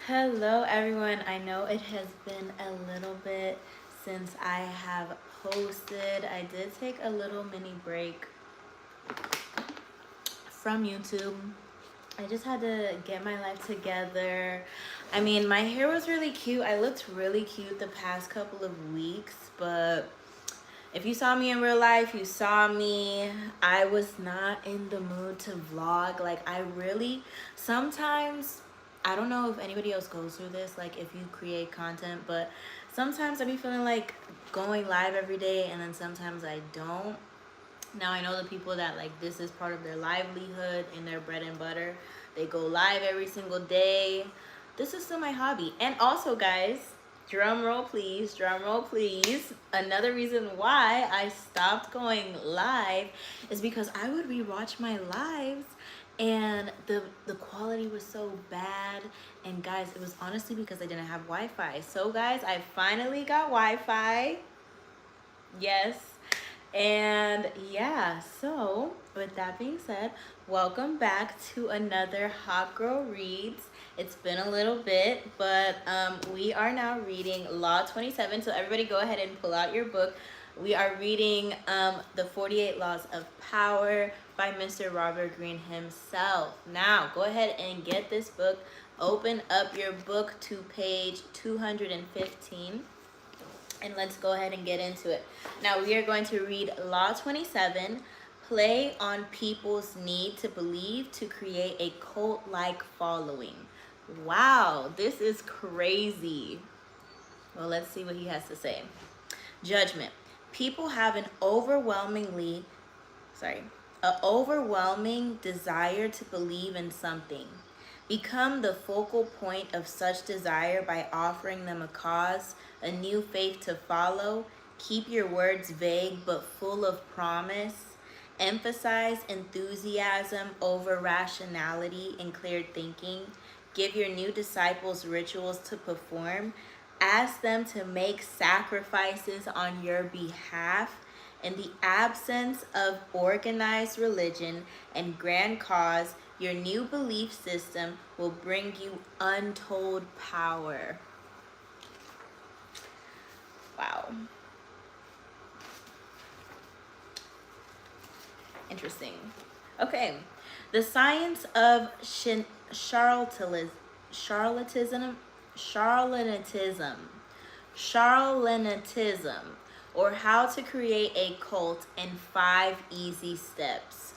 Hello everyone. I know it has been a little bit since I have posted. I did take a little mini break from YouTube. I just had to get my life together. I mean, my hair was really cute. I looked really cute the past couple of weeks, but if you saw me in real life, you saw me. I was not in the mood to vlog. Like, I really, sometimes, I don't know if anybody else goes through this, like if you create content, but sometimes I be feeling like going live every day, and then sometimes I don't. Now I know the people that like this is part of their livelihood and their bread and butter. They go live every single day. This is still my hobby. And also, guys, drum roll please, drum roll please. Another reason why I stopped going live is because I would rewatch my lives and the quality was so bad. And guys, it was honestly because I didn't have Wi-Fi. So guys, I finally got Wi-Fi. Yes. And yeah, so with that being said, welcome back to another Hot Girl Reads. It's been a little bit, but we are now reading Law 27. So everybody go ahead and pull out your book. We are reading the 48 Laws of Power by Mr. Robert Greene himself. Now, go ahead and get this book. Open up your book to page 215. And let's go ahead and get into it. Now we are going to read Law 27, play on people's need to believe to create a cult-like following. Wow, this is crazy. Well, let's see what he has to say. Judgment. People have an overwhelming desire to believe in something. Become the focal point of such desire by offering them a cause, a new faith to follow. Keep your words vague but full of promise. Emphasize enthusiasm over rationality and clear thinking. Give your new disciples rituals to perform. Ask them to make sacrifices on your behalf. In the absence of organized religion and grand cause, your new belief system will bring you untold power. Wow. Interesting. Okay. The science of charlatanism, or how to create a cult in 5 easy steps.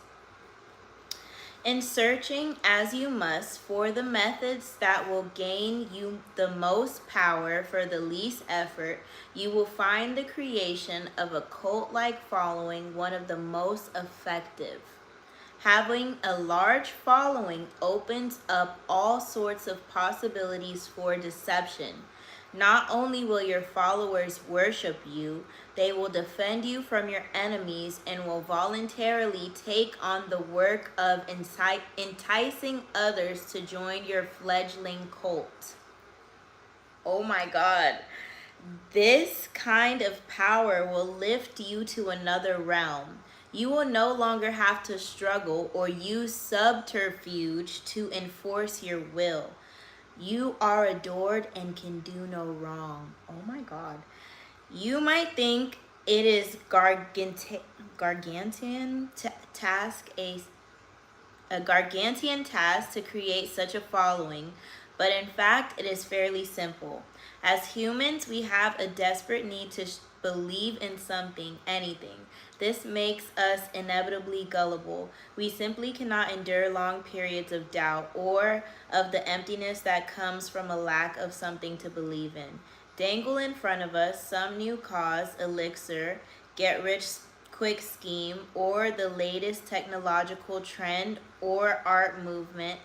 In searching as you must for the methods that will gain you the most power for the least effort, you will find the creation of a cult-like following one of the most effective. Having a large following opens up all sorts of possibilities for deception. Not only will your followers worship you, they will defend you from your enemies and will voluntarily take on the work of enticing others to join your fledgling cult. Oh my God. This kind of power will lift you to another realm. You will no longer have to struggle or use subterfuge to enforce your will. You are adored and can do no wrong. Oh my God. You might think it is gargantuan task to create such a following, but in fact it is fairly simple. As humans, we have a desperate need to believe in something, anything. This makes us inevitably gullible. We simply cannot endure long periods of doubt or of the emptiness that comes from a lack of something to believe in. Dangle in front of us some new cause, elixir, get-rich-quick scheme, or the latest technological trend or art movement,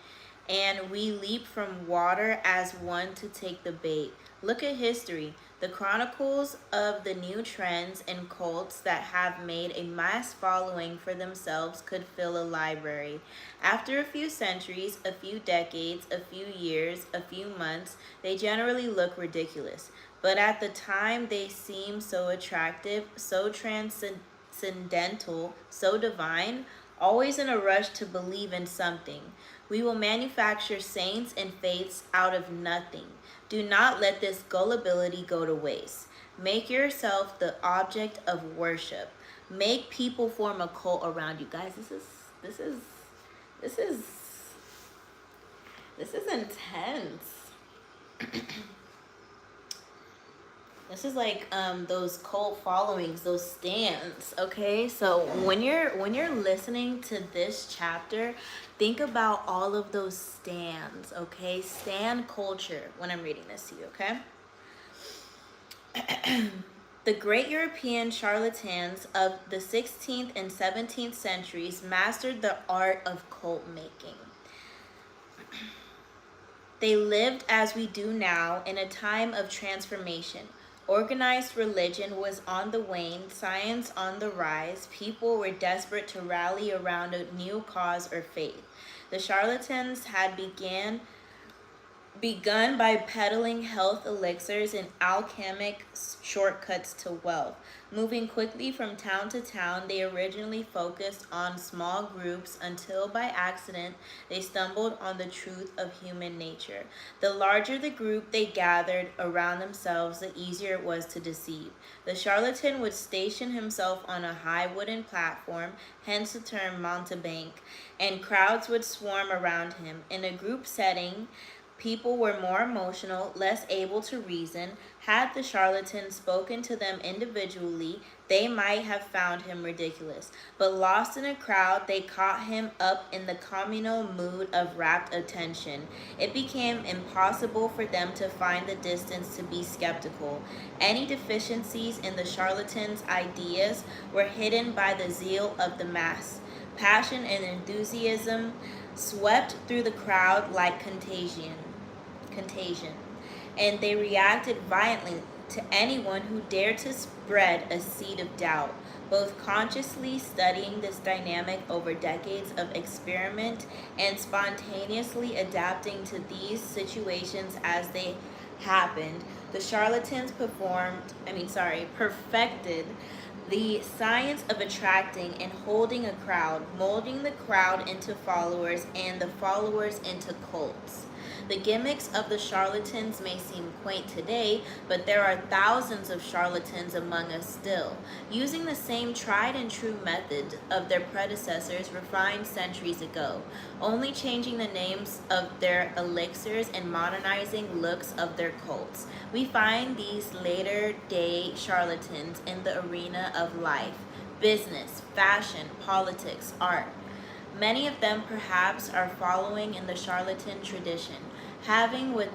and we leap from water as one to take the bait. Look at history. The chronicles of the new trends and cults that have made a mass following for themselves could fill a library. After a few centuries, a few decades, a few years, a few months, they generally look ridiculous. But at the time, they seem so attractive, so transcendental, so divine. always in a rush to believe in something. We will manufacture saints and faiths out of nothing. Do not let this gullibility go to waste. Make yourself the object of worship. Make people form a cult around you. Guys, this is this is this is intense. This is like those cult followings, those stands. Okay, so when you're listening to this chapter, think about all of those stands. Okay, stand culture. When I'm reading this to you, okay. The great European charlatans of the 16th and 17th centuries mastered the art of cult making. They lived as we do now in a time of transformation. Organized religion was on the wane, science on the rise. People were desperate to rally around a new cause or faith. The charlatans had begun by peddling health elixirs and alchemic shortcuts to wealth. Moving quickly from town to town, they originally focused on small groups until by accident they stumbled on the truth of human nature. The larger the group they gathered around themselves, the easier it was to deceive. The charlatan would station himself on a high wooden platform, hence the term mountebank, and crowds would swarm around him. In a group setting, people were more emotional, less able to reason. Had the charlatan spoken to them individually, they might have found him ridiculous. But lost in a crowd, they caught him up in the communal mood of rapt attention. It became impossible for them to find the distance to be skeptical. Any deficiencies in the charlatan's ideas were hidden by the zeal of the mass. Passion and enthusiasm swept through the crowd like contagion, and they reacted violently to anyone who dared to spread a seed of doubt. Both consciously studying this dynamic over decades of experiment and spontaneously adapting to these situations as they happened, the charlatans perfected the science of attracting and holding a crowd, molding the crowd into followers and the followers into cults. The gimmicks of the charlatans may seem quaint today, but there are thousands of charlatans among us still, using the same tried and true method of their predecessors refined centuries ago, only changing the names of their elixirs and modernizing looks of their cults. We find these later day charlatans in the arena of life, business, fashion, politics, art. Many of them perhaps are following in the charlatan tradition, having with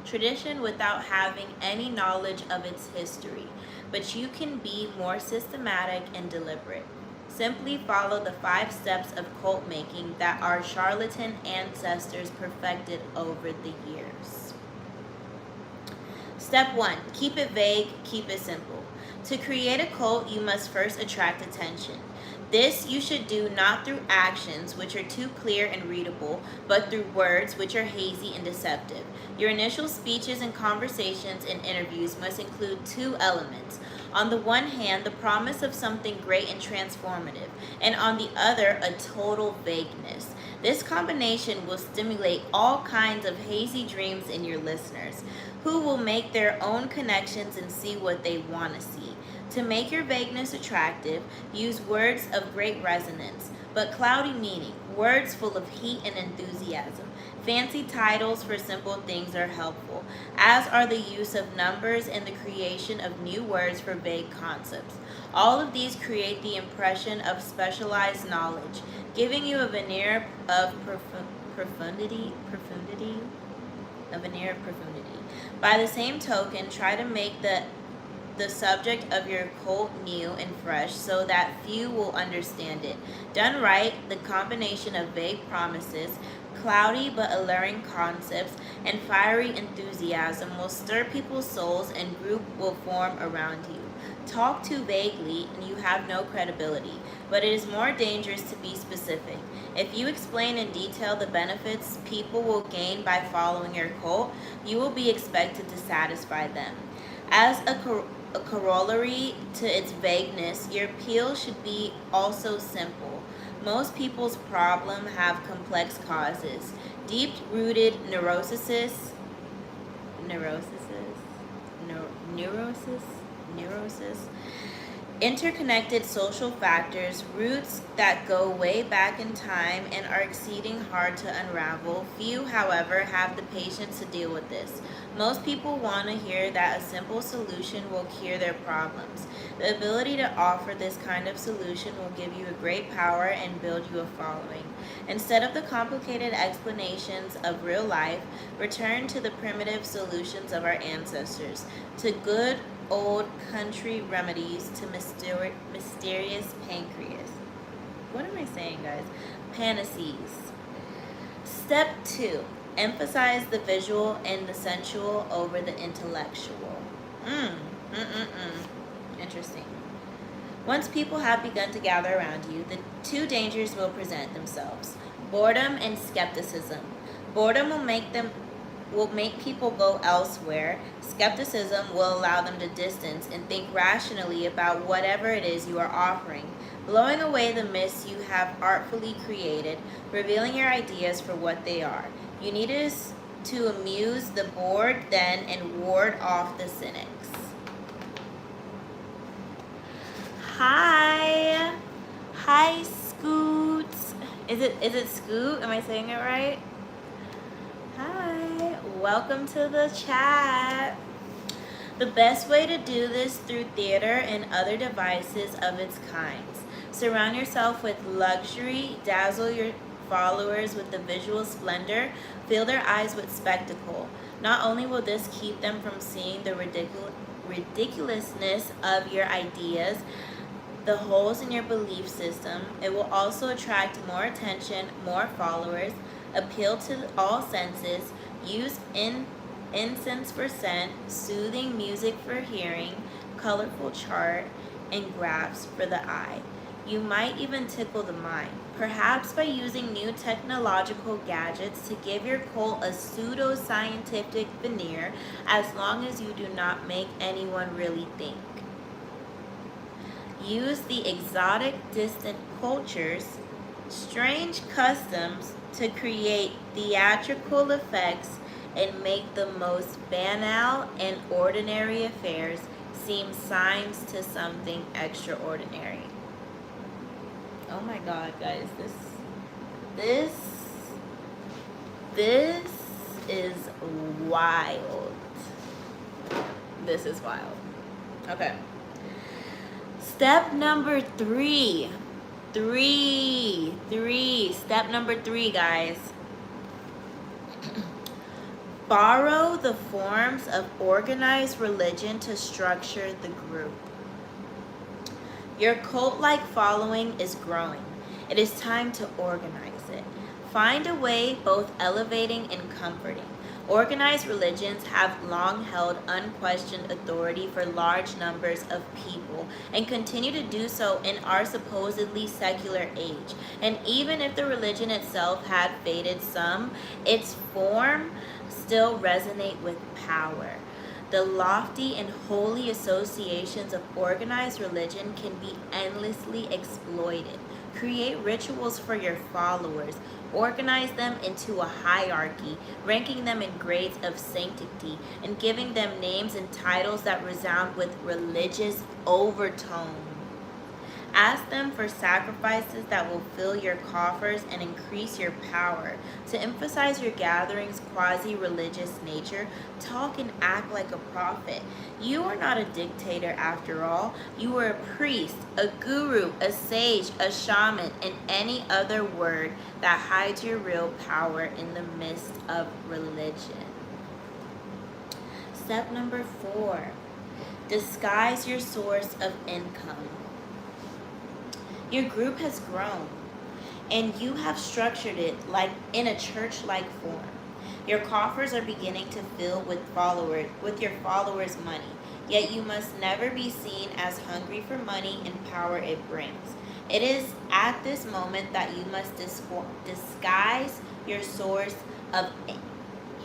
tradition without having any knowledge of its history. But you can be more systematic and deliberate. Simply follow the 5 steps of cult making that our charlatan ancestors perfected over the years. Step 1. Keep it vague, keep it simple. To create a cult, you must first attract attention. This you should do not through actions, which are too clear and readable, but through words, which are hazy and deceptive. Your initial speeches and conversations and interviews must include 2 elements. On the one hand, the promise of something great and transformative, and on the other, a total vagueness. This combination will stimulate all kinds of hazy dreams in your listeners, who will make their own connections and see what they want to see. To make your vagueness attractive, use words of great resonance, but cloudy meaning, words full of heat and enthusiasm. Fancy titles for simple things are helpful, as are the use of numbers and the creation of new words for vague concepts. All of these create the impression of specialized knowledge, giving you a veneer of profundity. By the same token, try to make the subject of your cult new and fresh so that few will understand it. Done right, the combination of vague promises, cloudy but alluring concepts, and fiery enthusiasm will stir people's souls and group will form around you. Talk too vaguely and you have no credibility, but it is more dangerous to be specific. If you explain in detail the benefits people will gain by following your cult, you will be expected to satisfy them. As a a corollary to its vagueness, your appeal should be also simple. Most people's problems have complex causes, deep-rooted neurosis, interconnected social factors, roots that go way back in time and are exceeding hard to unravel. Few, however, have the patience to deal with this. Most people want to hear that a simple solution will cure their problems. The ability to offer this kind of solution will give you a great power and build you a following. Instead of the complicated explanations of real life, return to the primitive solutions of our ancestors, to good old country remedies, to mysterious pancreas. What am I saying, guys? Panaceas. Step 2. Emphasize the visual and the sensual over the intellectual. Interesting. Once people have begun to gather around you, the two dangers will present themselves: boredom and skepticism. Boredom will make people go elsewhere. Skepticism will allow them to distance and think rationally about whatever it is you are offering, blowing away the myths you have artfully created, revealing your ideas for what they are. You need to amuse the bored then and ward off the cynics. Hi, Scoots. Is it Scoot? Am I saying it right? Hi, welcome to the chat. The best way to do this through theater and other devices of its kinds. Surround yourself with luxury, dazzle your followers with the visual splendor, fill their eyes with spectacle. Not only will this keep them from seeing the ridiculousness of your ideas, the holes in your belief system, it will also attract more attention, more followers, appeal to all senses, use incense for scent, soothing music for hearing, colorful chart, and graphs for the eye. You might even tickle the mind, perhaps by using new technological gadgets to give your cult a pseudo-scientific veneer, as long as you do not make anyone really think. Use the exotic, distant cultures, strange customs to create theatrical effects and make the most banal and ordinary affairs seem signs to something extraordinary. Oh my God, guys, this is wild. This is wild. Okay. Step number 3. Step number 3, guys. Borrow the forms of organized religion to structure the group. Your cult-like following is growing. It is time to organize it. Find a way both elevating and comforting. Organized religions have long held unquestioned authority for large numbers of people and continue to do so in our supposedly secular age. And even if the religion itself had faded some, its form still resonate with power. The lofty and holy associations of organized religion can be endlessly exploited. Create rituals for your followers. Organize them into a hierarchy, ranking them in grades of sanctity, and giving them names and titles that resound with religious overtone. Ask them for sacrifices that will fill your coffers and increase your power. To emphasize your gathering's quasi-religious nature, talk and act like a prophet. You are not a dictator after all. You are a priest, a guru, a sage, a shaman, and any other word that hides your real power in the midst of religion. Step number 4. Disguise your source of income. Your group has grown, and you have structured it like in a church-like form. Your coffers are beginning to fill with your followers' money, yet you must never be seen as hungry for money and power it brings. It is at this moment that you must disguise your source of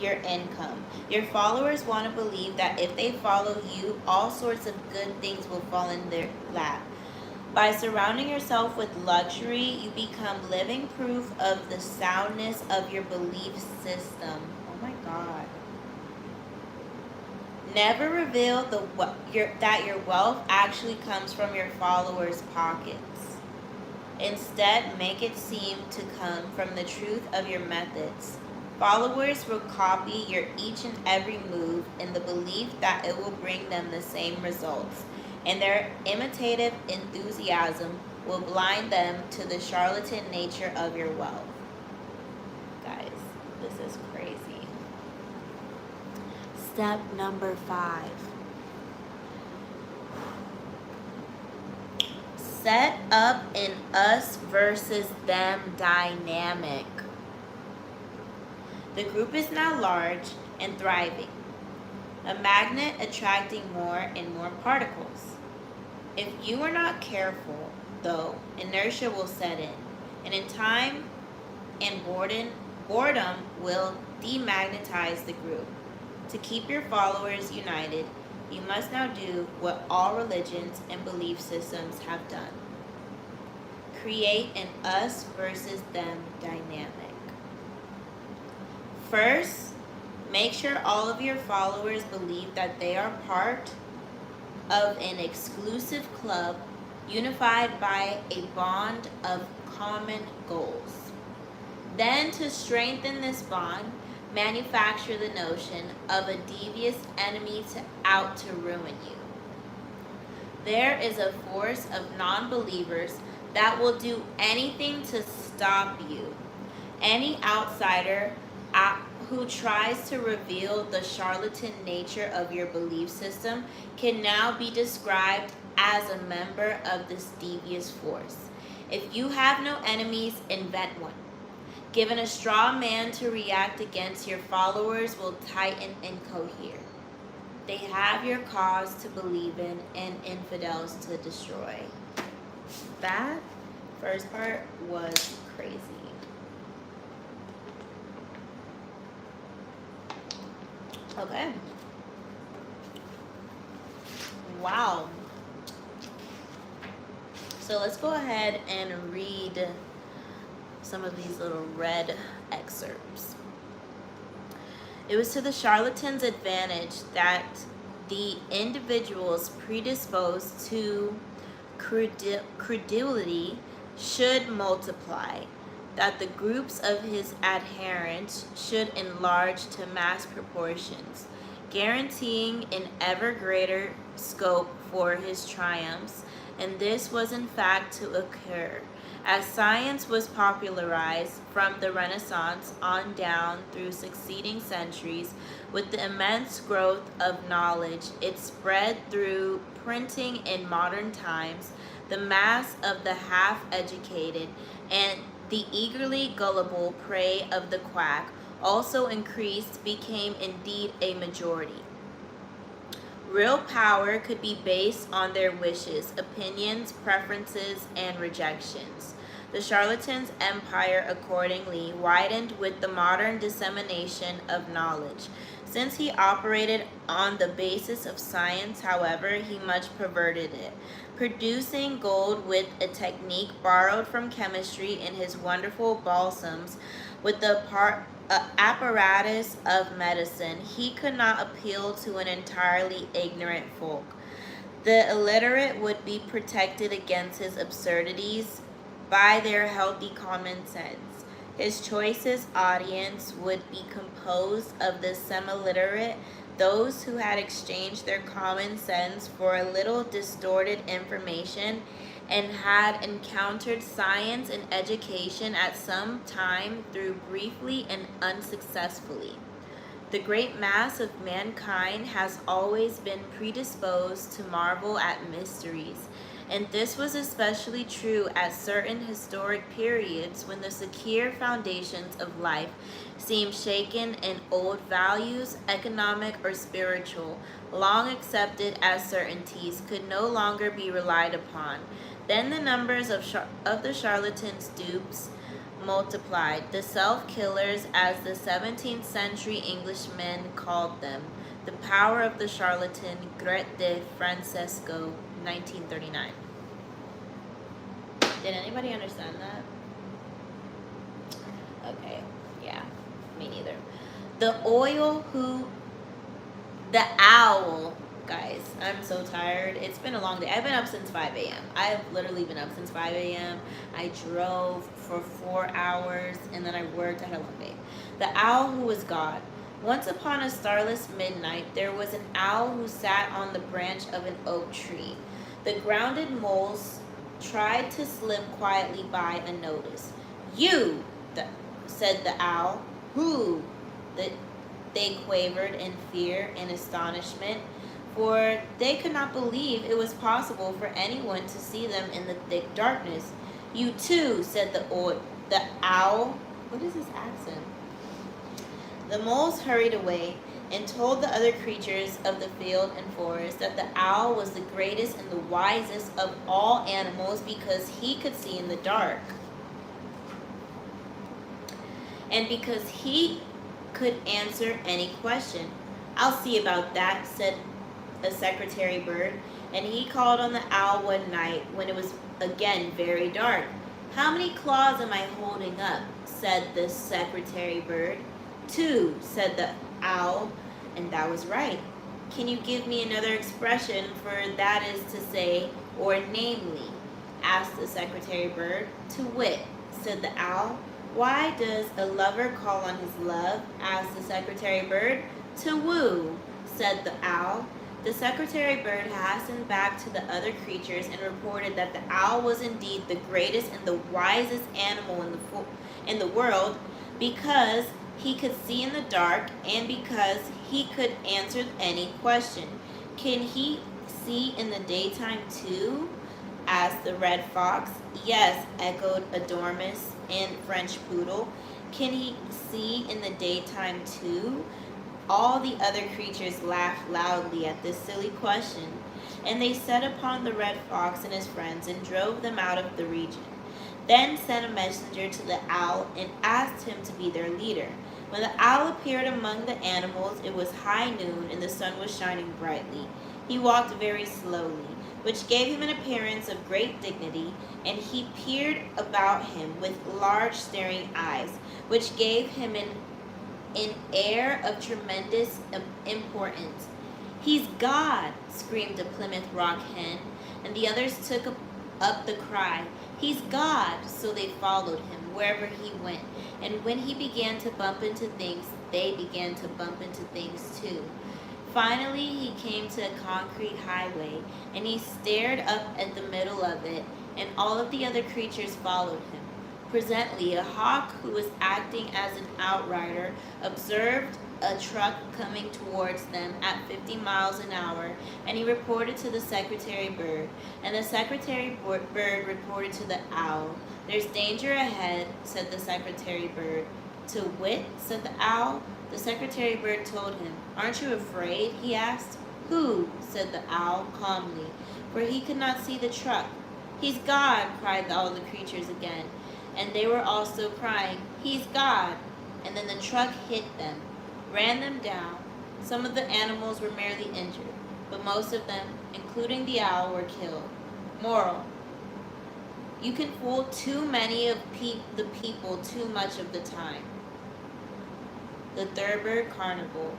your income. Your followers want to believe that if they follow you, all sorts of good things will fall in their lap. By surrounding yourself with luxury, you become living proof of the soundness of your belief system. Oh my God. Never reveal that your wealth actually comes from your followers' pockets. Instead, make it seem to come from the truth of your methods. Followers will copy your each and every move in the belief that it will bring them the same results, and their imitative enthusiasm will blind them to the charlatan nature of your wealth. Guys, this is crazy. Step number 5. Set up an us versus them dynamic. The group is now large and thriving, a magnet attracting more and more particles. If you are not careful, though, inertia will set in, and in time and boredom will demagnetize the group. To keep your followers united, you must now do what all religions and belief systems have done. Create an us versus them dynamic. First, make sure all of your followers believe that they are part of an exclusive club unified by a bond of common goals. Then, to strengthen this bond, manufacture the notion of a devious enemy out to ruin you. There is a force of non-believers that will do anything to stop you. Any outsider who tries to reveal the charlatan nature of your belief system can now be described as a member of this devious force. If you have no enemies, invent one. Given a straw man to react against, your followers will tighten and cohere. They have your cause to believe in and infidels to destroy. That first part was crazy. Okay. Wow. So let's go ahead and read some of these little red excerpts. It was to the charlatan's advantage that the individuals predisposed to credulity should multiply, that the groups of his adherents should enlarge to mass proportions, guaranteeing an ever greater scope for his triumphs, and this was in fact to occur. As science was popularized from the Renaissance on down through succeeding centuries, with the immense growth of knowledge, it spread through printing in modern times. The mass of the half-educated and the eagerly gullible prey of the quack also increased, became indeed a majority. Real power could be based on their wishes, opinions, preferences, and rejections. The charlatan's empire accordingly widened with the modern dissemination of knowledge. Since he operated on the basis of science, however, he much perverted it, producing gold with a technique borrowed from chemistry in his wonderful balsams. With the apparatus of medicine, he could not appeal to an entirely ignorant folk. The illiterate would be protected against his absurdities by their healthy common sense. His choicest audience would be composed of the semi-literate, those who had exchanged their common sense for a little distorted information and had encountered science and education at some time through briefly and unsuccessfully. The great mass of mankind has always been predisposed to marvel at mysteries, and this was especially true at certain historic periods when the secure foundations of life seemed shaken and old values, economic or spiritual, long accepted as certainties, could no longer be relied upon. Then the numbers of the charlatan's dupes multiplied, the self-killers, as the 17th century Englishmen called them. The Power of the Charlatan, Gret de Francesco, 1939. Did anybody understand that? Okay, yeah, me neither. The owl, guys, I'm so tired. It's been a long day. I've been up since 5 a.m. I've literally been up since 5 a.m. I drove for 4 hours, and then I worked. I had a long day. The owl who was God. Once upon a starless midnight, there was an owl who sat on the branch of an oak tree. The grounded moles tried to slip quietly by unnoticed. You, said the owl. Who? They quavered in fear and astonishment, for they could not believe it was possible for anyone to see them in the thick darkness. You too, said the owl. What is this accent? The moles hurried away and told the other creatures of the field and forest that the owl was the greatest and the wisest of all animals because he could see in the dark. And because he could answer any question. I'll see about that, said a secretary bird, and he called on the owl one night when it was again very dark. How many claws am I holding up? Said the secretary bird. 2, said the owl, and that was right. Can you give me another expression for that is to say, or namely? Asked the secretary bird. To wit, said the owl. Why does a lover call on his love? Asked the secretary bird. To woo, said the owl. The secretary bird hastened back to the other creatures and reported that the owl was indeed the greatest and the wisest animal in the world because he could see in the dark and because he could answer any question. Can he see in the daytime too? Asked the red fox. Yes, echoed a dormouse and French poodle. Can he see in the daytime too? All the other creatures laughed loudly at this silly question, and they set upon the red fox and his friends and drove them out of the region. Then sent a messenger to the owl and asked him to be their leader. When the owl appeared among the animals, it was high noon and the sun was shining brightly. He walked very slowly, which gave him an appearance of great dignity, and he peered about him with large staring eyes, which gave him an air of tremendous importance. He's God, screamed a Plymouth Rock hen, and the others took up the cry. He's God, so they followed him wherever he went, and when he began to bump into things, they began to bump into things too. Finally, he came to a concrete highway, and he stared up at the middle of it, and all of the other creatures followed him. Presently, a hawk who was acting as an outrider observed a truck coming towards them at 50 miles an hour, and he reported to the secretary bird, and the secretary bird reported to the owl. There's danger ahead, said the secretary bird. To wit, said the owl. The secretary bird told him. Aren't you afraid? He asked. Who? Said the owl calmly, for he could not see the truck. He's God, cried all the creatures again, and they were also crying, He's God. And then the truck hit them, ran them down. Some of the animals were merely injured, but most of them, including the owl, were killed. Moral: you can fool too many of the people too much of the time. The Thurber Carnival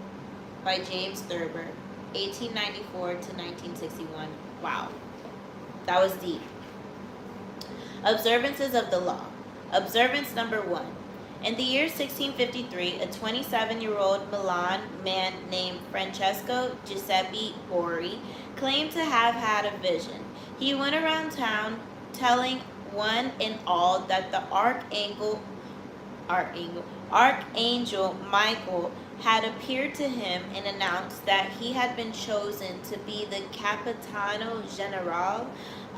by James Thurber, 1894 to 1961. Wow, that was deep. Observances of the law. Observance number 1. In the year 1653, a 27-year-old Milan man named Francesco Giuseppe Borri claimed to have had a vision. He went around town telling one and all that the Archangel Michael had appeared to him and announced that he had been chosen to be the Capitano General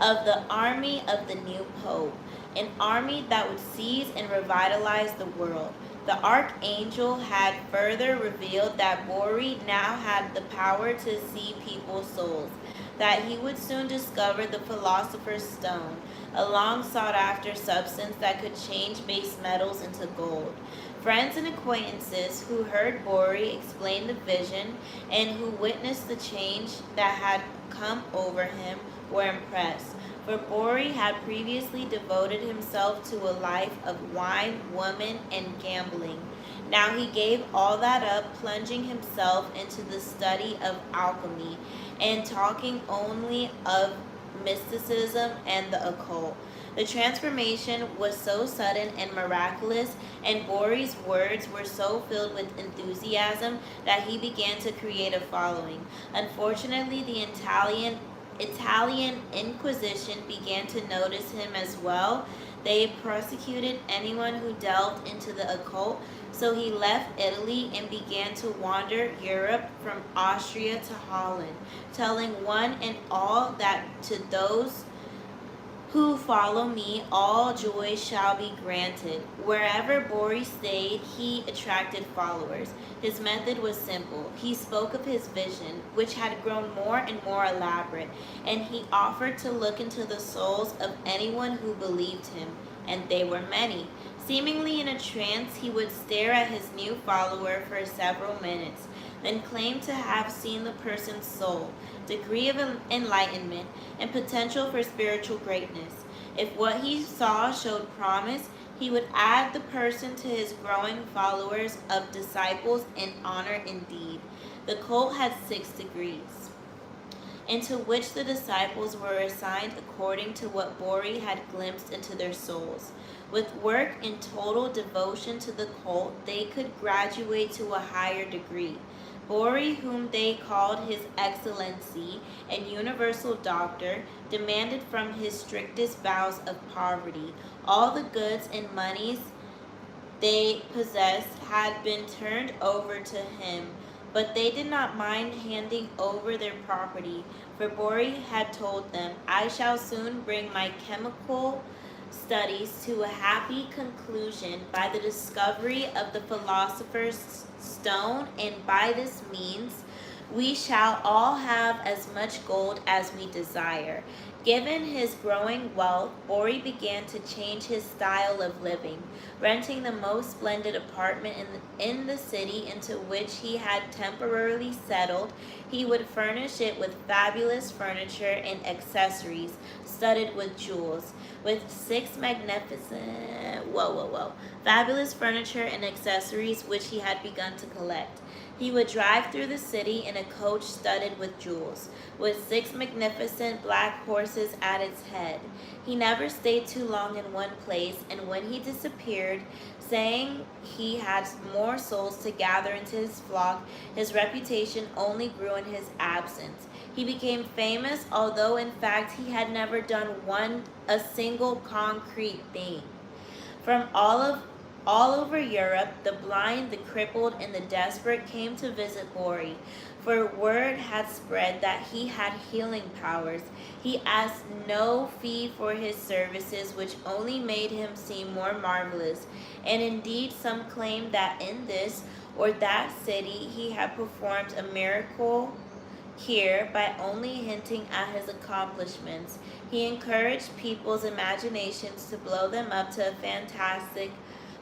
of the army of the new Pope, an army that would seize and revitalize the world. The archangel had further revealed that Borri now had the power to see people's souls. that he would soon discover the philosopher's stone, a long sought after substance that could change base metals into gold. Friends and acquaintances who heard Bori explain the vision and who witnessed the change that had come over him were impressed, for Bori had previously devoted himself to a life of wine, women, and gambling. Now he gave all that up, plunging himself into the study of alchemy and talking only of mysticism and the occult. The transformation was so sudden and miraculous, and Bori's words were so filled with enthusiasm that he began to create a following. Unfortunately, the Italian Inquisition began to notice him as well. They persecuted anyone who delved into the occult, so he left Italy and began to wander Europe from Austria to Holland, telling one and all that to those who follow me, all joy shall be granted. Wherever Bori stayed, he attracted followers. His method was simple. He spoke of his vision, which had grown more and more elaborate, and he offered to look into the souls of anyone who believed him, and they were many. Seemingly in a trance, he would stare at his new follower for several minutes, then claim to have seen the person's soul, degree of enlightenment, and potential for spiritual greatness. If what he saw showed promise, he would add the person to his growing followers of disciples in honor indeed. The cult had 6 degrees, into which the disciples were assigned according to what Bori had glimpsed into their souls. With work and total devotion to the cult, they could graduate to a higher degree. Bori, whom they called His Excellency and Universal Doctor, demanded from his strictest vows of poverty. All the goods and monies they possessed had been turned over to him, but they did not mind handing over their property, for Bori had told them, I shall soon bring my chemical studies to a happy conclusion by the discovery of the philosopher's stone, and by this means we shall all have as much gold as we desire. Given his growing wealth, Bori began to change his style of living, renting the most splendid apartment in the city into which he had temporarily settled. He would furnish it with fabulous furniture and accessories studded with jewels, with 6 magnificent, fabulous furniture and accessories which he had begun to collect. He would drive through the city in a coach studded with jewels, with 6 magnificent black horses at its head. He never stayed too long in one place, and when he disappeared, saying he had more souls to gather into his flock, his reputation only grew in his absence. He became famous, although in fact he had never done a single concrete thing. From all over Europe, the blind, the crippled, and the desperate came to visit Bori, for word had spread that he had healing powers. He asked no fee for his services, which only made him seem more marvelous, and indeed some claimed that in this or that city he had performed a miracle here by only hinting at his accomplishments. He encouraged people's imaginations to blow them up to fantastic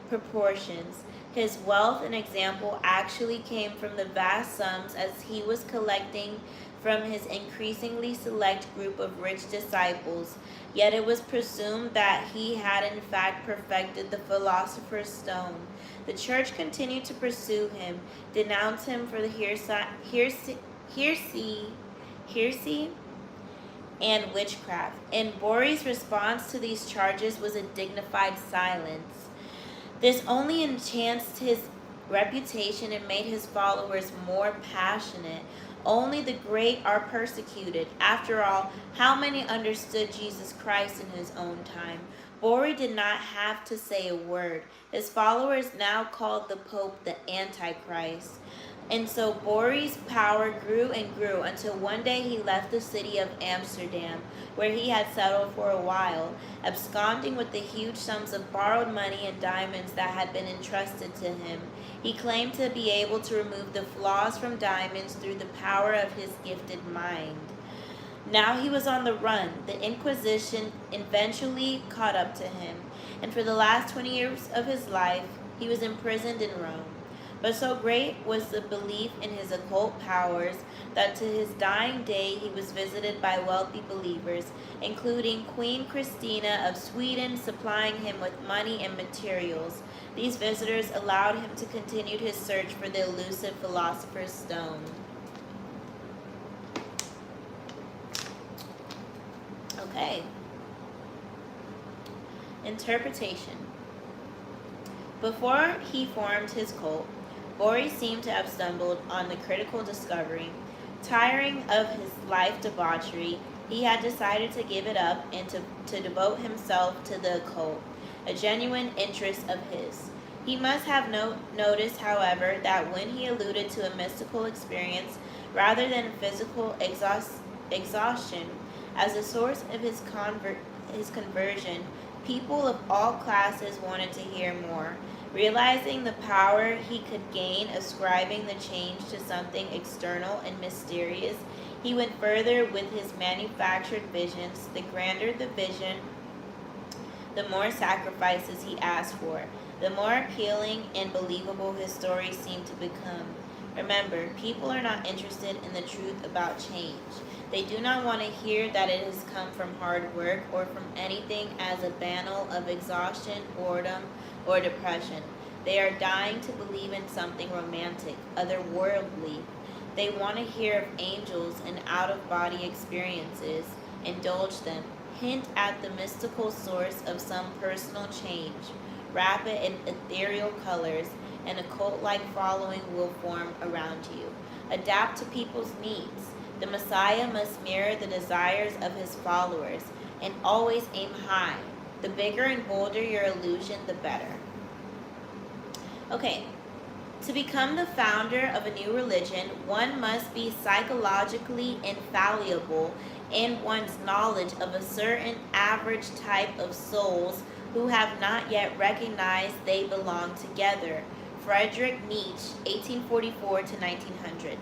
proportions. His wealth and example actually came from the vast sums as he was collecting from his increasingly select group of rich disciples. Yet it was presumed that he had in fact perfected the philosopher's stone. The church continued to pursue him, denounce him for the heresy and witchcraft, and Bori's response to these charges was a dignified silence. This only enhanced his reputation and made his followers more passionate. Only the great are persecuted. After all, how many understood Jesus Christ in his own time? Bori did not have to say a word. His followers now called the Pope the Antichrist. And so Bori's power grew and grew until one day he left the city of Amsterdam, where he had settled for a while, absconding with the huge sums of borrowed money and diamonds that had been entrusted to him. He claimed to be able to remove the flaws from diamonds through the power of his gifted mind. Now he was on the run. The Inquisition eventually caught up to him, and for the last 20 years of his life, he was imprisoned in Rome. But so great was the belief in his occult powers that to his dying day he was visited by wealthy believers, including Queen Christina of Sweden, supplying him with money and materials. These visitors allowed him to continue his search for the elusive philosopher's stone. Okay. Interpretation. Before he formed his cult, Borri seemed to have stumbled on the critical discovery. Tiring of his life debauchery, he had decided to give it up and to devote himself to the occult, a genuine interest of his. He must have noticed, however, that when he alluded to a mystical experience rather than physical exhaustion as a source of his conversion, people of all classes wanted to hear more. Realizing the power he could gain ascribing the change to something external and mysterious, he went further with his manufactured visions. The grander the vision, the more sacrifices he asked for, the more appealing and believable his story seemed to become. Remember, people are not interested in the truth about change. They do not want to hear that it has come from hard work or from anything as a banal of exhaustion, boredom, or depression. They are dying to believe in something romantic, otherworldly. They want to hear of angels and out-of-body experiences. Indulge them. Hint at the mystical source of some personal change. Wrap it in ethereal colors, and a cult-like following will form around you. Adapt to people's needs. The Messiah must mirror the desires of his followers, and always aim high. The bigger and bolder your illusion, the better. Okay, to become the founder of a new religion, one must be psychologically infallible in one's knowledge of a certain average type of souls who have not yet recognized they belong together. Friedrich Nietzsche, 1844 to 1900.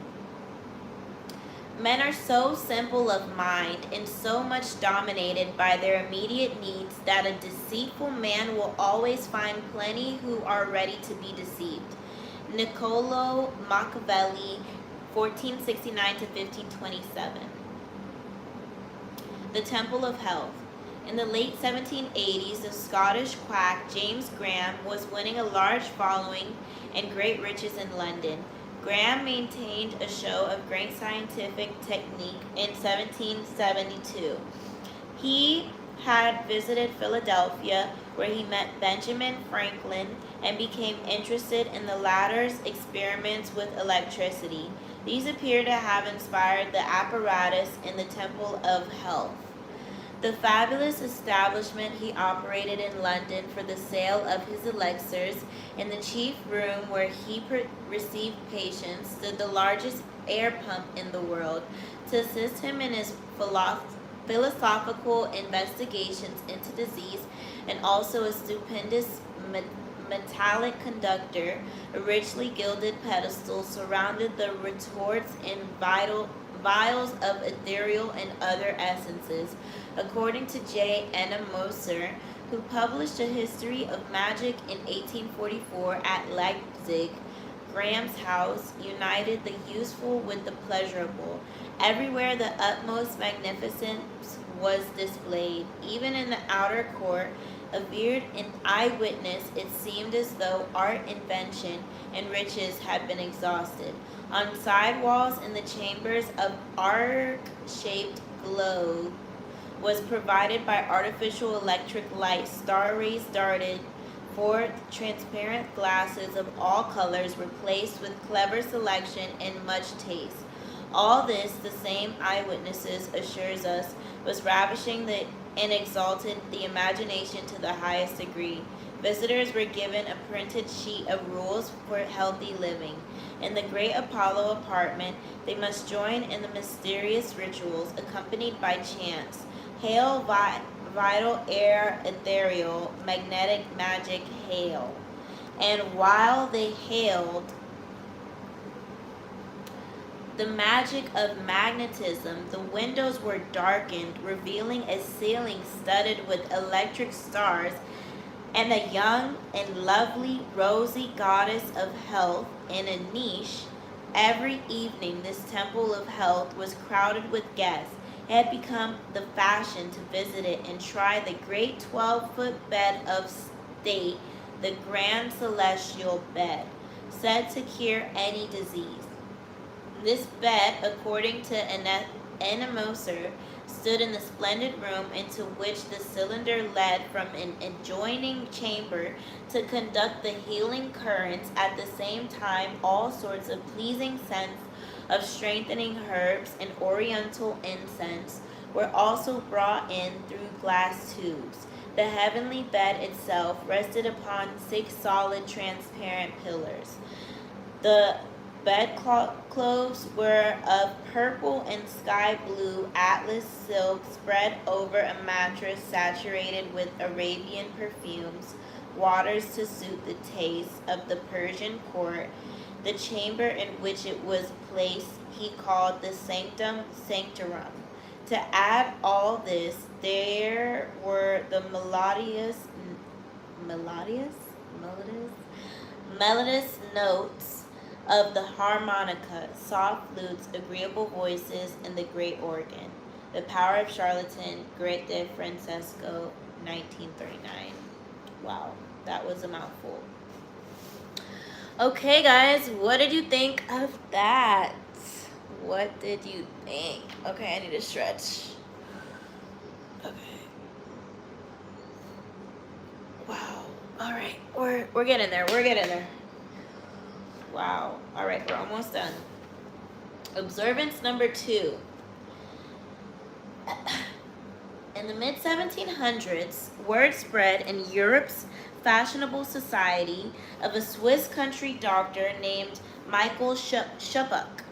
Men are so simple of mind and so much dominated by their immediate needs that a deceitful man will always find plenty who are ready to be deceived. Niccolo Machiavelli, 1469 to 1527. The Temple of Health. In the late 1780s, the Scottish quack James Graham was winning a large following and great riches in London. Graham maintained a show of great scientific technique in 1772. He had visited Philadelphia, where he met Benjamin Franklin and became interested in the latter's experiments with electricity. These appear to have inspired the apparatus in the Temple of Health. The fabulous establishment he operated in London for the sale of his elixirs. In the chief room where he received patients stood the largest air pump in the world. To assist him in his philosophical investigations into disease, and also a stupendous metallic conductor, a richly gilded pedestal surrounded the retorts and vials of ethereal and other essences. According to J. N. Moser, who published a history of magic in 1844 at Leipzig, Graham's house united the useful with the pleasurable. Everywhere the utmost magnificence was displayed. Even in the outer court, a veered eyewitness, it seemed as though art, invention, and riches had been exhausted. On side walls in the chambers of arc-shaped globe was provided by artificial electric light. Star rays darted forth. Transparent glasses of all colors were placed with clever selection and much taste. All this, the same eyewitnesses assures us, was ravishing and exalted the imagination to the highest degree. Visitors were given a printed sheet of rules for healthy living. In the great Apollo apartment, they must join in the mysterious rituals accompanied by chants. Hail, vital air, ethereal, magnetic magic, hail. And while they hailed, the magic of magnetism, the windows were darkened, revealing a ceiling studded with electric stars and a young and lovely rosy goddess of health in a niche. Every evening, this temple of health was crowded with guests. It had become the fashion to visit it and try the great 12-foot bed of state, the grand celestial bed, said to cure any disease. This bed, according to Enemoser, stood in the splendid room into which the cylinder led from an adjoining chamber to conduct the healing currents. At the same time, all sorts of pleasing scents of strengthening herbs and oriental incense were also brought in through glass tubes. The heavenly bed itself rested upon 6 solid transparent pillars. The bedclothes were of purple and sky blue atlas silk spread over a mattress saturated with Arabian perfumes, waters to suit the taste of the Persian court. The chamber in which it was placed he called the Sanctum Sanctorum. To add all this, there were the melodious notes of the harmonica, soft flutes, agreeable voices, and the great organ. The Power of Charlatan, Goethe, Francesco, 1939. Wow, that was a mouthful. Okay, guys, what did you think of that? What did you think? Okay, I need to stretch. Okay. Wow. All right, we're getting there. We're getting there. Wow. All right, we're almost done. Observance number 2. In the mid-1700s, word spread in Europe's fashionable society of a Swiss country doctor named Michael Schuppach,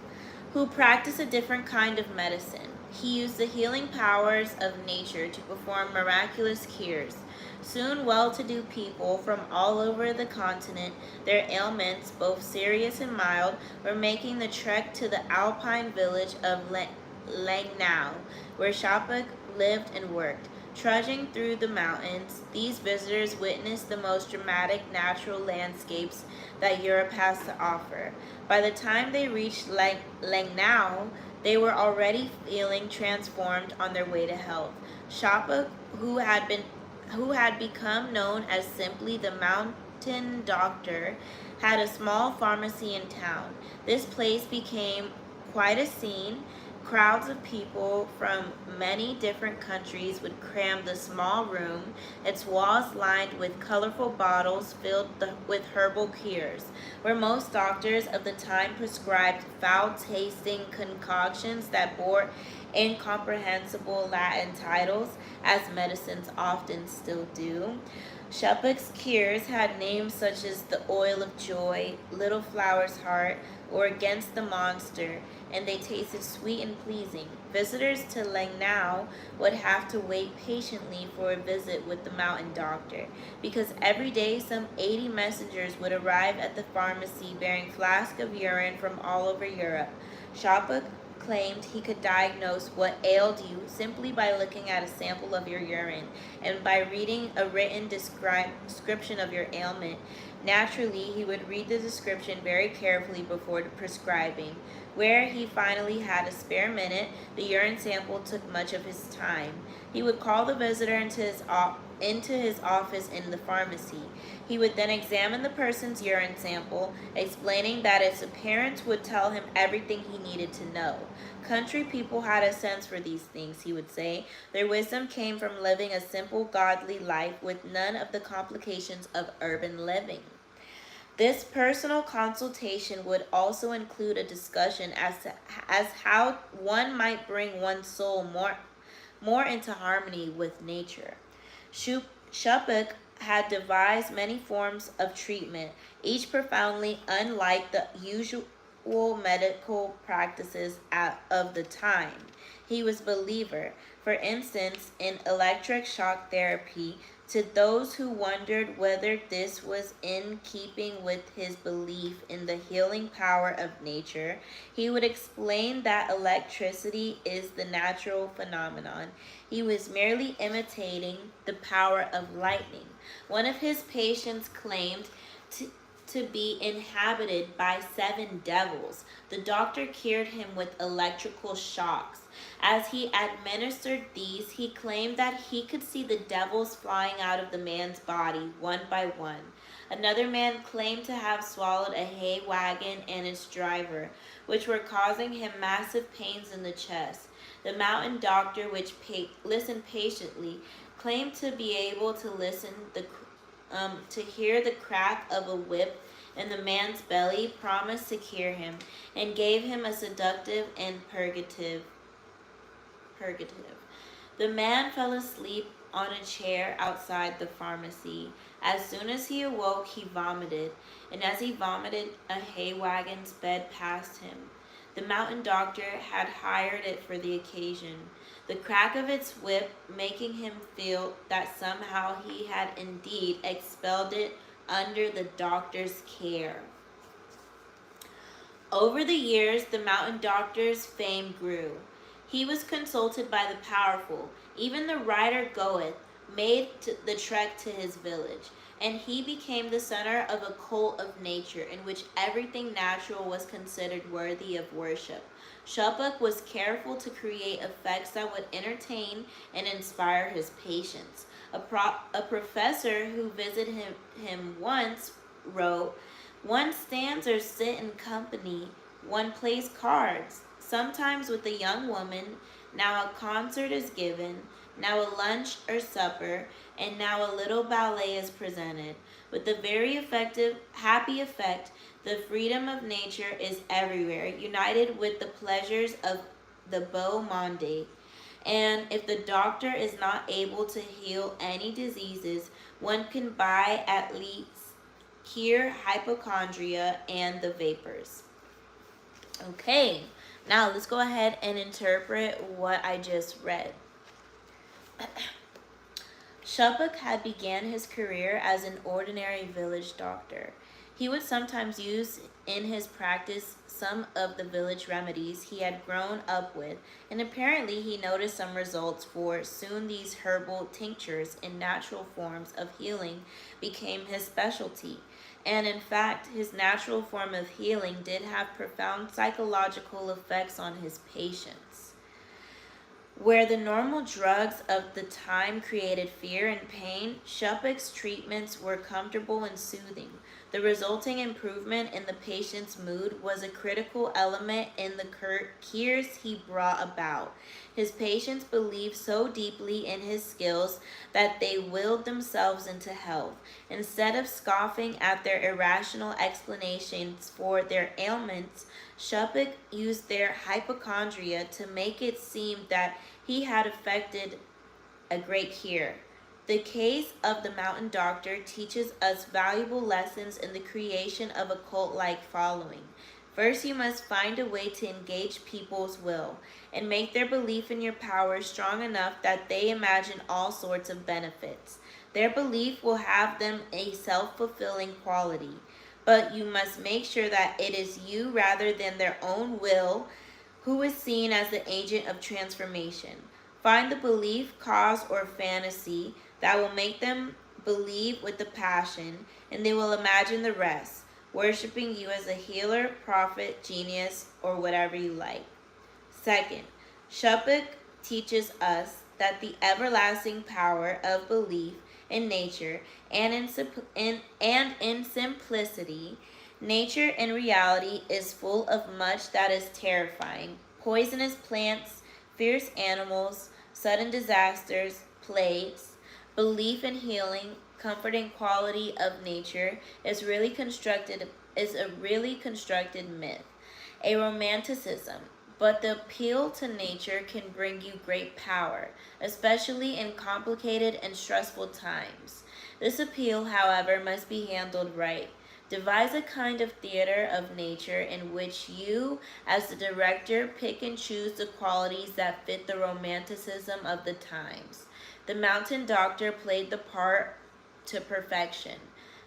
who practiced a different kind of medicine. He used the healing powers of nature to perform miraculous cures. Soon, well-to-do people from all over the continent, their ailments, both serious and mild, were making the trek to the alpine village of Langnau, where Schuppach lived and worked. Trudging through the mountains, these visitors witnessed the most dramatic natural landscapes that Europe has to offer. By the time they reached Langnau, they were already feeling transformed on their way to health. Schuppach, who had become known as simply the Mountain Doctor, had a small pharmacy in town. This place became quite a scene. Crowds of people from many different countries would cram the small room, its walls lined with colorful bottles filled with herbal cures, where most doctors of the time prescribed foul-tasting concoctions that bore incomprehensible Latin titles, as medicines often still do. Schuppach's cures had names such as the oil of joy, little flower's heart, or against the monster, and they tasted sweet and pleasing. Visitors to Langnau would have to wait patiently for a visit with the mountain doctor, because every day some 80 messengers would arrive at the pharmacy bearing flasks of urine from all over Europe. Schuppach claimed he could diagnose what ailed you simply by looking at a sample of your urine and by reading a written description of your ailment. Naturally, he would read the description very carefully before prescribing. Where he finally had a spare minute, the urine sample took much of his time. He would call the visitor into his office in the pharmacy. He would then examine the person's urine sample, explaining that its appearance would tell him everything he needed to know. Country people had a sense for these things, he would say. Their wisdom came from living a simple, godly life with none of the complications of urban living. This personal consultation would also include a discussion as how one might bring one's soul more into harmony with nature. Schuppach had devised many forms of treatment, each profoundly unlike the usual medical practices of the time. He was a believer. For instance, in electric shock therapy, to those who wondered whether this was in keeping with his belief in the healing power of nature, he would explain that electricity is the natural phenomenon. He was merely imitating the power of lightning. One of his patients claimed to be inhabited by 7 devils. The doctor cured him with electrical shocks. As he administered these, he claimed that he could see the devils flying out of the man's body one by one. Another man claimed to have swallowed a hay wagon and its driver, which were causing him massive pains in the chest. The mountain doctor, which listened patiently, claimed to be able to to hear the crack of a whip in the man's belly, promised to cure him, and gave him a sedative and purgative. The man fell asleep on a chair outside the pharmacy. As soon as he awoke, he vomited, and as he vomited, a hay wagon sped past him. The mountain doctor had hired it for the occasion, the crack of its whip making him feel that somehow he had indeed expelled it under the doctor's care. Over the years, the mountain doctor's fame grew. He was consulted by the powerful. Even the writer Goethe made the trek to his village, and he became the center of a cult of nature in which everything natural was considered worthy of worship. Shuppach was careful to create effects that would entertain and inspire his patients. A professor who visited him once wrote, "One stands or sits in company, one plays cards, sometimes with a young woman, now a concert is given, now a lunch or supper, and now a little ballet is presented. With a very happy effect, the freedom of nature is everywhere, united with the pleasures of the beau monde. And if the doctor is not able to heal any diseases, one can by at least cure hypochondria and the vapors." Okay, now let's go ahead and interpret what I just read. Shuppach had began his career as an ordinary village doctor. He would sometimes use in his practice some of the village remedies he had grown up with, and apparently he noticed some results, for soon these herbal tinctures in natural forms of healing became his specialty. And in fact, his natural form of healing did have profound psychological effects on his patients. Where the normal drugs of the time created fear and pain, Shuppach's treatments were comfortable and soothing. The resulting improvement in the patient's mood was a critical element in the cures he brought about. His patients believed so deeply in his skills that they willed themselves into health. Instead of scoffing at their irrational explanations for their ailments, Shuppach used their hypochondria to make it seem that he had effected a great cure. The case of the mountain doctor teaches us valuable lessons in the creation of a cult-like following. First, you must find a way to engage people's will and make their belief in your power strong enough that they imagine all sorts of benefits. Their belief will have them a self-fulfilling quality, but you must make sure that it is you rather than their own will who is seen as the agent of transformation. Find the belief, cause, or fantasy that will make them believe with the passion, and they will imagine the rest, worshiping you as a healer, prophet, genius, or whatever you like. Second, Shuppach teaches us that the everlasting power of belief in nature and in simplicity, nature in reality is full of much that is terrifying. Poisonous plants, fierce animals, sudden disasters, plagues. Belief in healing, comforting quality of nature is a really constructed myth, a romanticism. But the appeal to nature can bring you great power, especially in complicated and stressful times. This appeal, however, must be handled right. Devise a kind of theater of nature in which you, as the director, pick and choose the qualities that fit the romanticism of the times. The mountain doctor played the part to perfection,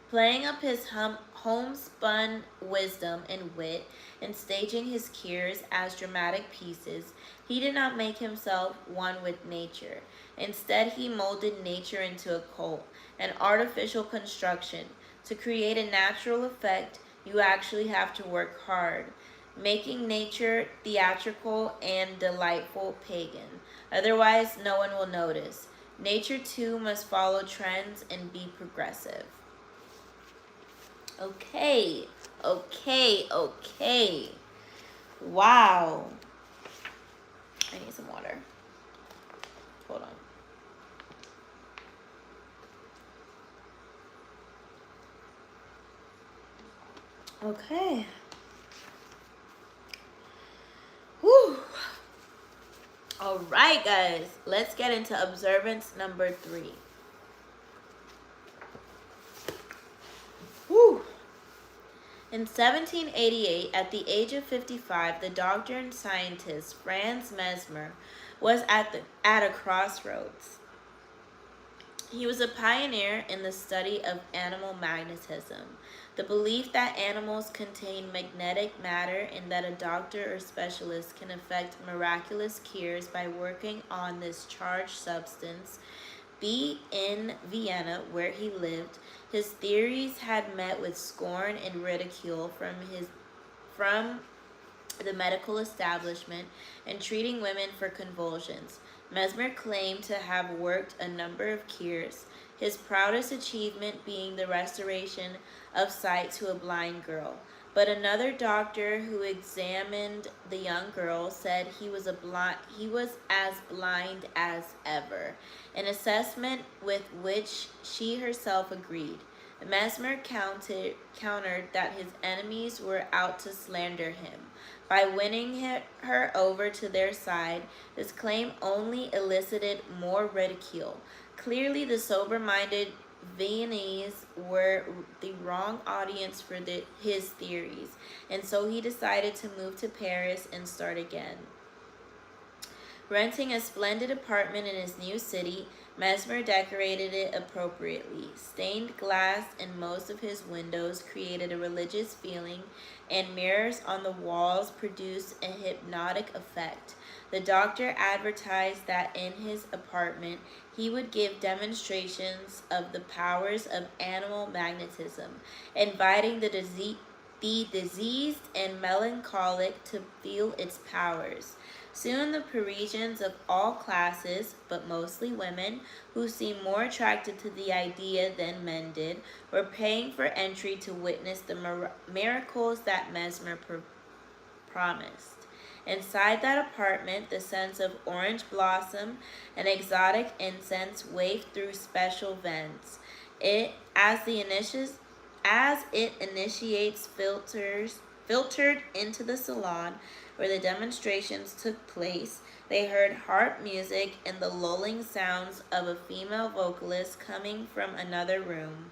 playing up his homespun wisdom and wit, and staging his cures as dramatic pieces. He did not make himself one with nature. Instead, he molded nature into a cult, an artificial construction. To create a natural effect, you actually have to work hard, making nature theatrical and delightful pagan. Otherwise, no one will notice. Nature too must follow trends and be progressive. Okay, okay. Wow. I need some water. Hold on. Okay. Whew. All right, guys. Let's get into observance number 3. Whew. In 1788, at the age of 55, the doctor and scientist Franz Mesmer was at a crossroads. He was a pioneer in the study of animal magnetism, the belief that animals contain magnetic matter and that a doctor or specialist can effect miraculous cures by working on this charged substance. In Vienna, where he lived, his theories had met with scorn and ridicule from the medical establishment and treating women for convulsions. Mesmer claimed to have worked a number of cures, his proudest achievement being the restoration of sight to a blind girl. But another doctor who examined the young girl said he was as blind as ever, an assessment with which she herself agreed. Mesmer countered that his enemies were out to slander him. By winning her over to their side, his claim only elicited more ridicule. Clearly, the sober-minded Viennese were the wrong audience for his theories, and so he decided to move to Paris and start again. Renting a splendid apartment in his new city, Mesmer decorated it appropriately. Stained glass in most of his windows created a religious feeling, and mirrors on the walls produced a hypnotic effect. The doctor advertised that in his apartment he would give demonstrations of the powers of animal magnetism, inviting the diseased and melancholic to feel its powers. Soon the Parisians of all classes, but mostly women, who seemed more attracted to the idea than men did, were paying for entry to witness the miracles that Mesmer promised. Inside that apartment, the scents of orange blossom and exotic incense wafted through special vents. As it initiates filtered into the salon where the demonstrations took place. They heard harp music and the lulling sounds of a female vocalist coming from another room.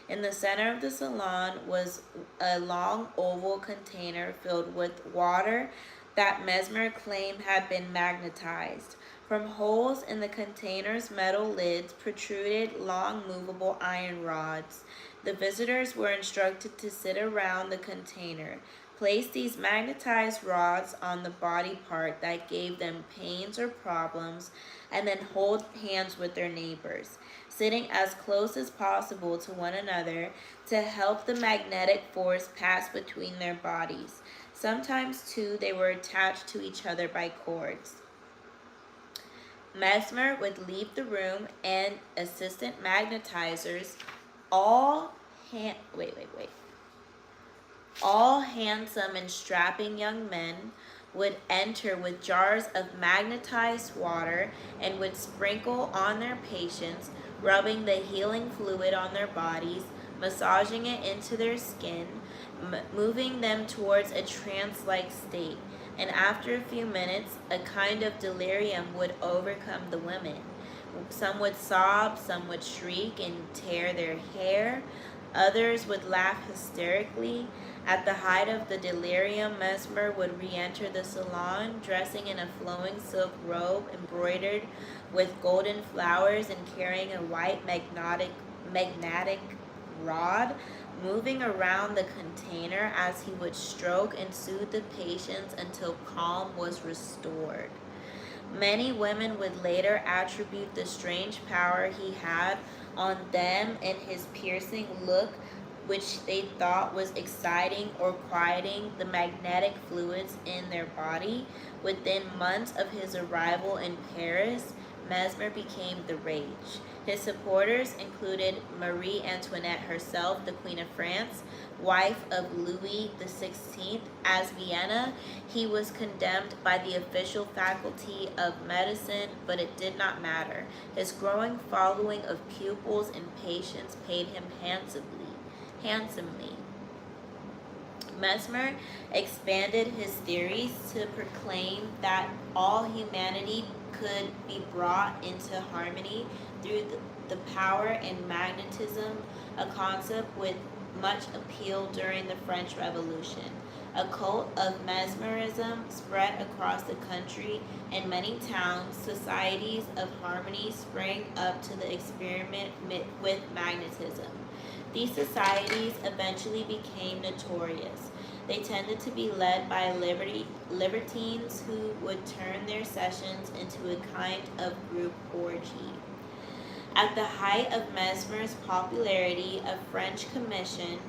In the center of the salon was a long oval container filled with water that Mesmer claimed had been magnetized. From holes in the container's metal lids protruded long movable iron rods. The visitors were instructed to sit around the container, place these magnetized rods on the body part that gave them pains or problems, and then hold hands with their neighbors, sitting as close as possible to one another to help the magnetic force pass between their bodies. Sometimes, too, they were attached to each other by cords. Mesmer would leave the room, and assistant magnetizers, all handsome and strapping young men, would enter with jars of magnetized water and would sprinkle on their patients, rubbing the healing fluid on their bodies, massaging it into their skin, moving them towards a trance-like state. And after a few minutes, a kind of delirium would overcome the women. Some would sob, some would shriek and tear their hair. Others would laugh hysterically. At the height of the delirium, Mesmer would re-enter the salon, dressing in a flowing silk robe embroidered with golden flowers and carrying a white magnetic rod, moving around the container as he would stroke and soothe the patients until calm was restored. Many women would later attribute the strange power he had on them and his piercing look, which they thought was exciting or quieting the magnetic fluids in their body. Within months of his arrival in Paris, Mesmer became the rage. His supporters included Marie Antoinette herself, the Queen of France, wife of Louis XVI. As Vienna, he was condemned by the official faculty of medicine, but it did not matter. His growing following of pupils and patients paid him handsomely. Mesmer expanded his theories to proclaim that all humanity could be brought into harmony through the power and magnetism, a concept with much appeal during the French Revolution. A cult of mesmerism spread across the country. In many towns, societies of harmony sprang up to the experiment with magnetism. These societies eventually became notorious. They tended to be led by libertines who would turn their sessions into a kind of group orgy. At the height of Mesmer's popularity, a French commission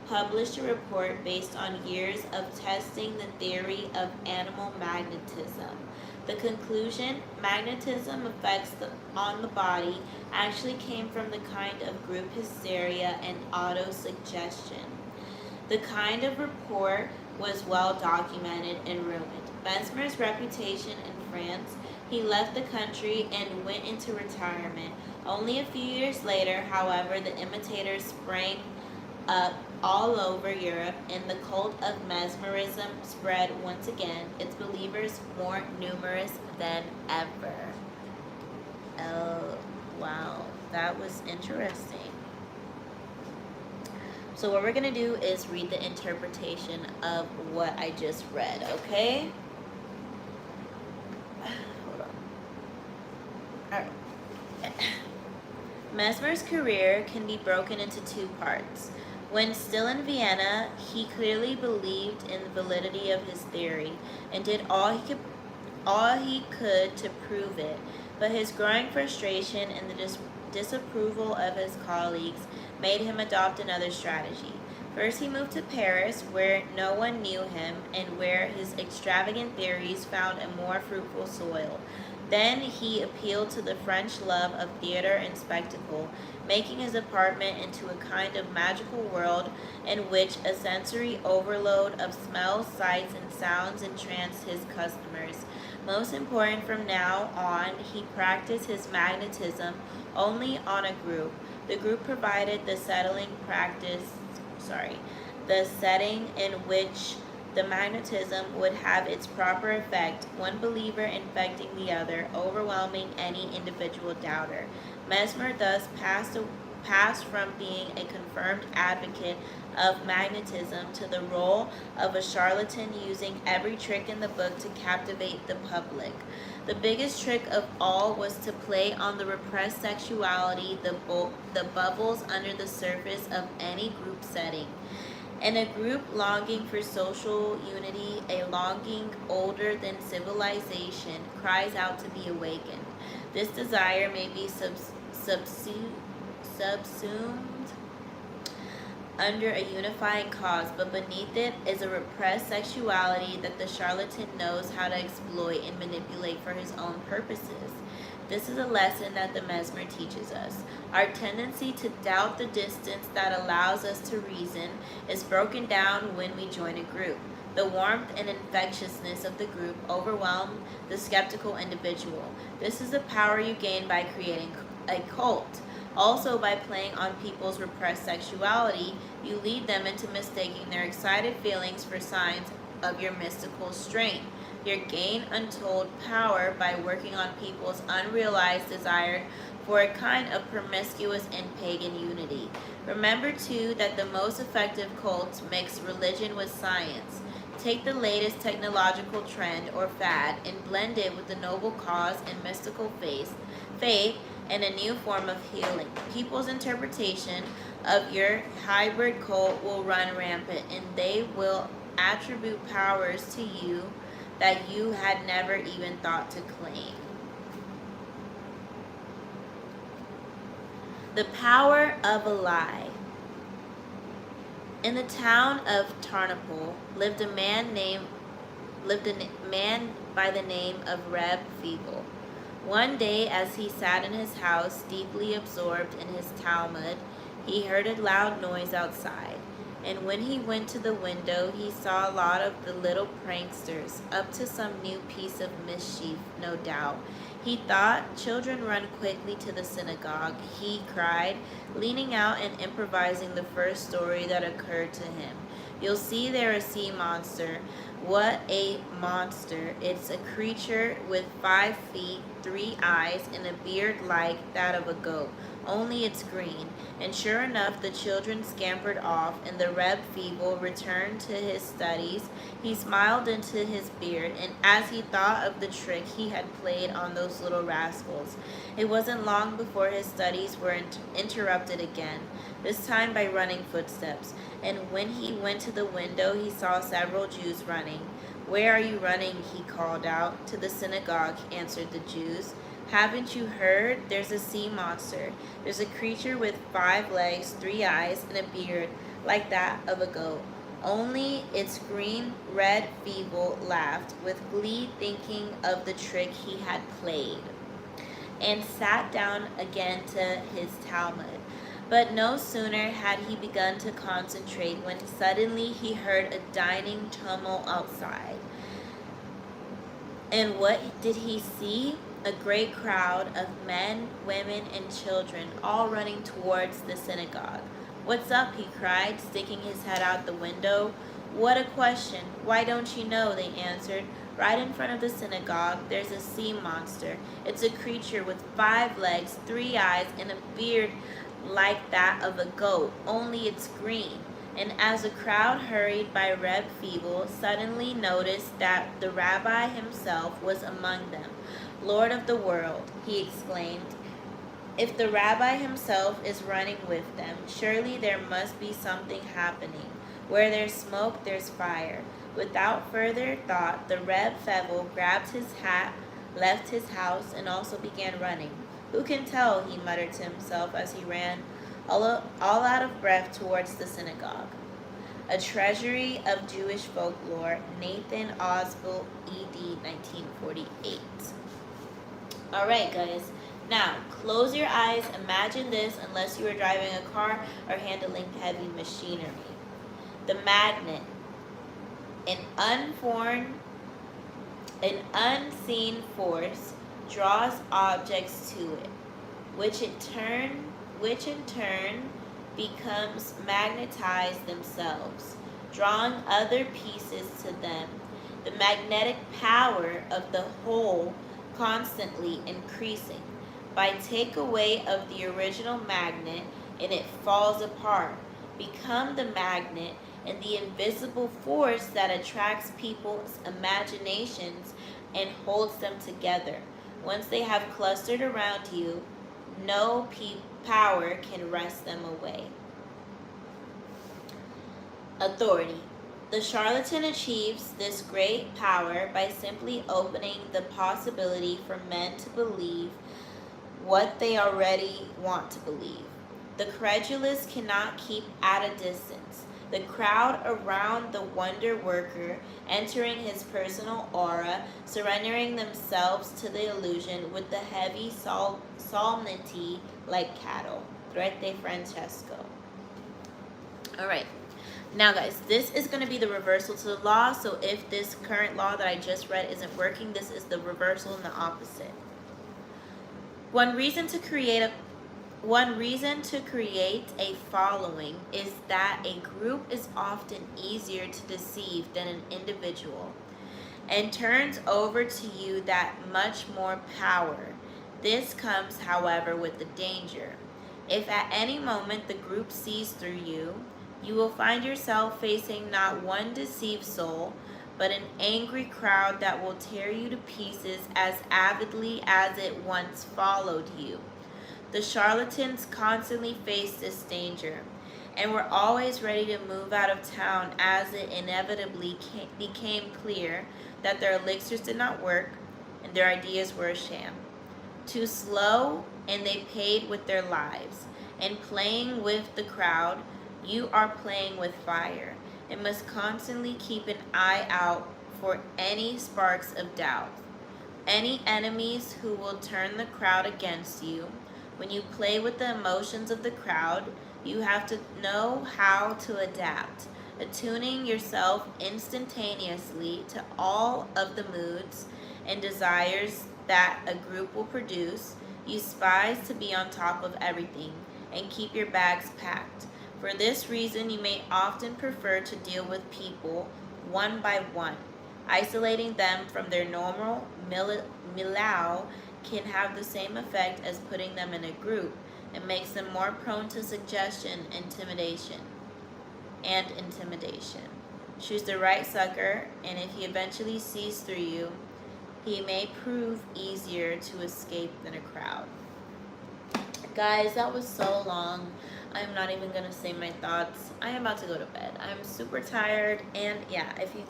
published a report based on years of testing the theory of animal magnetism. The conclusion, magnetism effects on the body, actually came from the kind of group hysteria and autosuggestion. The kind of report was well documented and ruined Mesmer's reputation in France. He left the country and went into retirement. Only a few years later, however, the imitators sprang up all over Europe, and the cult of mesmerism spread once again, its believers more numerous than ever. Oh, wow, that was interesting. So what we're going to do is read the interpretation of what I just read, okay? Hold on. Alright. Mesmer's career can be broken into two parts. When still in Vienna, he clearly believed in the validity of his theory and did all he could to prove it. But his growing frustration and the disapproval of his colleagues made him adopt another strategy. First, he moved to Paris, where no one knew him and where his extravagant theories found a more fruitful soil. Then he appealed to the French love of theater and spectacle, making his apartment into a kind of magical world in which a sensory overload of smells, sights, and sounds entranced his customers. Most important, from now on, he practiced his magnetism only on a group. The group provided the setting in which the magnetism would have its proper effect, one believer infecting the other, overwhelming any individual doubter. Mesmer thus passed from being a confirmed advocate of magnetism to the role of a charlatan using every trick in the book to captivate the public. The biggest trick of all was to play on the repressed sexuality, the bubbles under the surface of any group setting. In a group longing for social unity, a longing older than civilization cries out to be awakened. This desire may be subsumed under a unifying cause, but beneath it is a repressed sexuality that the charlatan knows how to exploit and manipulate for his own purposes. This is a lesson that the Mesmer teaches us. Our tendency to doubt the distance that allows us to reason is broken down when we join a group. The warmth and infectiousness of the group overwhelm the skeptical individual. This is the power you gain by creating a cult. Also, by playing on people's repressed sexuality, you lead them into mistaking their excited feelings for signs of your mystical strength. You gain untold power by working on people's unrealized desire for a kind of promiscuous and pagan unity. Remember, too, that the most effective cults mix religion with science. Take the latest technological trend or fad and blend it with the noble cause and mystical faith and a new form of healing. People's interpretation of your hybrid cult will run rampant, and they will attribute powers to you that you had never even thought to claim. The power of a lie. In the town of Tarnopol lived a man by the name of Reb Feeble. One day, as he sat in his house, deeply absorbed in his Talmud, he heard a loud noise outside. And when he went to the window, he saw a lot of the little pranksters, up to some new piece of mischief, no doubt. He thought, children run quickly to the synagogue, he cried, leaning out and improvising the first story that occurred to him. You'll see there a sea monster. What a monster. It's a creature with 5 feet, 3 eyes, and a beard like that of a goat. Only it's green. And sure enough, the children scampered off, and the Reb Feeble returned to his studies. He smiled into his beard, and as he thought of the trick he had played on those little rascals, it wasn't long before his studies were interrupted again, this time by running footsteps. And when he went to the window, he saw several Jews running. Where are you running? He called out. To the synagogue, answered the Jews. Haven't you heard? There's a sea monster. There's a creature with 5 legs, 3 eyes, and a beard like that of a goat. Only it's green. Red Feeble laughed with glee, thinking of the trick he had played, and sat down again to his Talmud. But no sooner had he begun to concentrate when suddenly he heard a deafening tumult outside. And what did he see? A great crowd of men, women, and children all running towards the synagogue. What's up? He cried, sticking his head out the window. What a question. Why don't you know? They answered. Right in front of the synagogue, there's a sea monster. It's a creature with 5 legs, 3 eyes, and a beard like that of a goat, only it's green. And as the crowd hurried by, Reb Feeble suddenly noticed that the rabbi himself was among them. Lord of the world, he exclaimed, if the rabbi himself is running with them, surely there must be something happening. Where there's smoke, there's fire. Without further thought, the Reb Feeble grabbed his hat, left his house, and also began running. Who can tell, he muttered to himself as he ran, all out of breath, towards the synagogue. A Treasury of Jewish Folklore, Nathan Oswald, ED 1948. All right, guys. Now, close your eyes. Imagine this unless you are driving a car or handling heavy machinery. The magnet, an unseen force, draws objects to it, which in turn becomes magnetized themselves, drawing other pieces to them. The magnetic power of the whole constantly increasing. By take away of the original magnet, and it falls apart, become the magnet and the invisible force that attracts people's imaginations and holds them together. Once they have clustered around you, no power can wrest them away. Authority. The charlatan achieves this great power by simply opening the possibility for men to believe what they already want to believe. The credulous cannot keep at a distance. The crowd around the wonder worker, entering his personal aura, surrendering themselves to the illusion with the heavy solemnity like cattle. Rete Francesco. All right. Now, guys, this is going to be the reversal to the law. So if this current law that I just read isn't working, this is the reversal and the opposite. One reason to create One reason to create a following is that a group is often easier to deceive than an individual and turns over to you that much more power. This comes, however, with the danger. If at any moment the group sees through you, you will find yourself facing not one deceived soul, but an angry crowd that will tear you to pieces as avidly as it once followed you. The charlatans constantly faced this danger and were always ready to move out of town as it inevitably became clear that their elixirs did not work and their ideas were a sham. Too slow, and they paid with their lives. And playing with the crowd, you are playing with fire and must constantly keep an eye out for any sparks of doubt. Any enemies who will turn the crowd against you. When you play with the emotions of the crowd, you have to know how to adapt, attuning yourself instantaneously to all of the moods and desires that a group will produce. You strive to be on top of everything and keep your bags packed. For this reason, you may often prefer to deal with people one by one. Isolating them from their normal milieu can have the same effect as putting them in a group. It makes them more prone to suggestion, intimidation. Choose the right sucker, and if he eventually sees through you, he may prove easier to escape than a crowd. Guys, that was so long. I'm not even gonna say my thoughts. I am about to go to bed. I'm super tired, and yeah, if you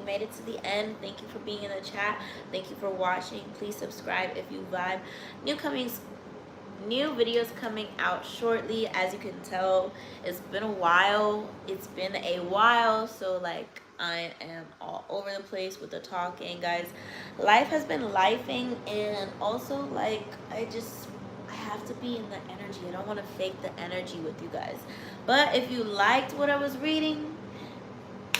made it to the end, thank you for being in the chat. Thank you for watching. Please subscribe if you vibe. New videos coming out shortly. As you can tell, it's been a while. So like I am all over the place with the talking, guys. Life has been lifing, and also like I have to be in the energy. I don't want to fake the energy with you guys. But if you liked what I was reading,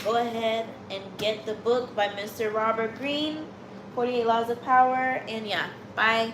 go ahead and get the book by Mr. Robert Greene, 48 Laws of Power. And yeah, bye.